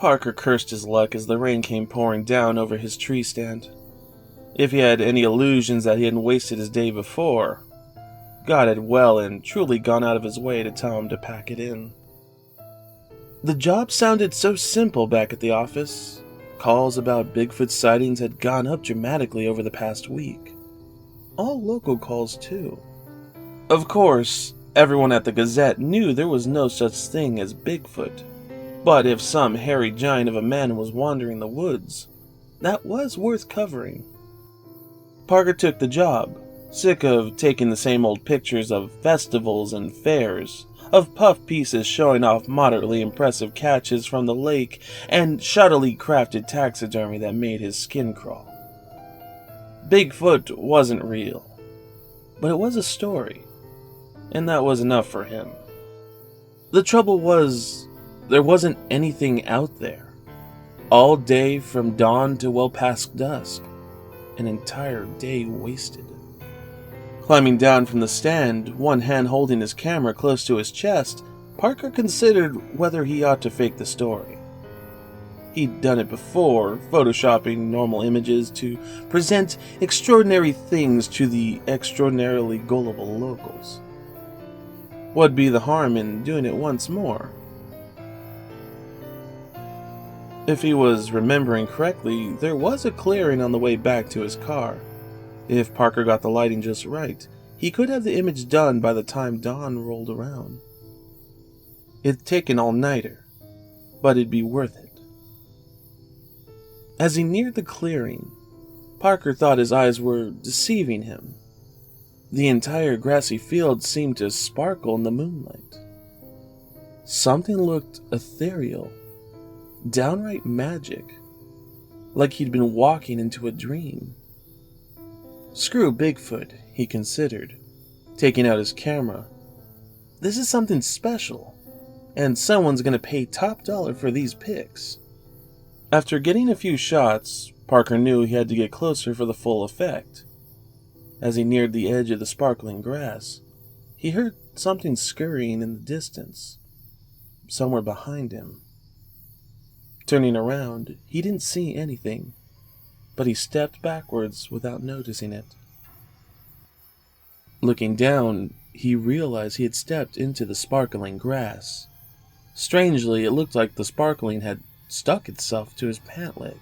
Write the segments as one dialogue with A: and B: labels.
A: Parker cursed his luck as the rain came pouring down over his tree stand. If he had any illusions that he hadn't wasted his day before, God had well and truly gone out of his way to tell him to pack it in. The job sounded so simple back at the office. Calls about Bigfoot sightings had gone up dramatically over the past week. All local calls, too. Of course, everyone at the Gazette knew there was no such thing as Bigfoot. But if some hairy giant of a man was wandering the woods, that was worth covering. Parker took the job, sick of taking the same old pictures of festivals and fairs, of puff pieces showing off moderately impressive catches from the lake, and shoddily crafted taxidermy that made his skin crawl. Bigfoot wasn't real, but it was a story, and that was enough for him. The trouble was, there wasn't anything out there. All day from dawn to well past dusk, an entire day wasted. Climbing down from the stand, one hand holding his camera close to his chest, Parker considered whether he ought to fake the story. He'd done it before, photoshopping normal images to present extraordinary things to the extraordinarily gullible locals. What'd be the harm in doing it once more? If he was remembering correctly, there was a clearing on the way back to his car. If Parker got the lighting just right, he could have the image done by the time dawn rolled around. It'd take an all-nighter, but it'd be worth it. As he neared the clearing, Parker thought his eyes were deceiving him. The entire grassy field seemed to sparkle in the moonlight. Something looked ethereal, downright magic, like he'd been walking into a dream. Screw Bigfoot, he considered, taking out his camera. This is something special, and someone's gonna pay top dollar for these pics. After getting a few shots, Parker knew he had to get closer for the full effect. As he neared the edge of the sparkling grass, he heard something scurrying in the distance, somewhere behind him. Turning around, he didn't see anything, but he stepped backwards without noticing it. Looking down, he realized he had stepped into the sparkling grass. Strangely, it looked like the sparkling had stuck itself to his pant leg.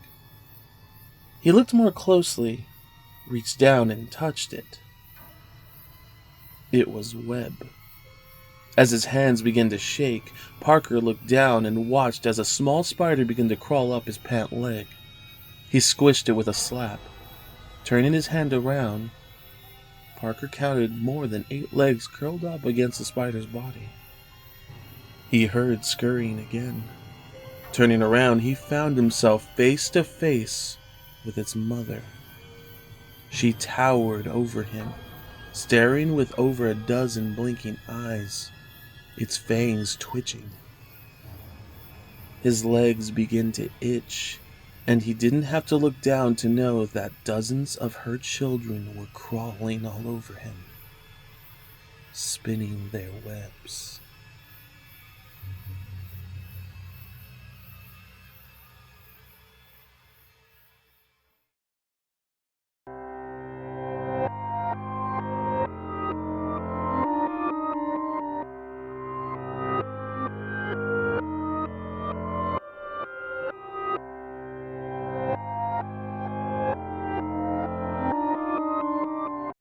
A: He looked more closely, reached down and touched it. It was web. As his hands began to shake, Parker looked down and watched as a small spider began to crawl up his pant leg. He squished it with a slap. Turning his hand around, Parker counted more than 8 legs curled up against the spider's body. He heard scurrying again. Turning around, he found himself face to face with its mother. She towered over him, staring with over a dozen blinking eyes, its fangs twitching. His legs began to itch, and he didn't have to look down to know that dozens of her children were crawling all over him, spinning their webs.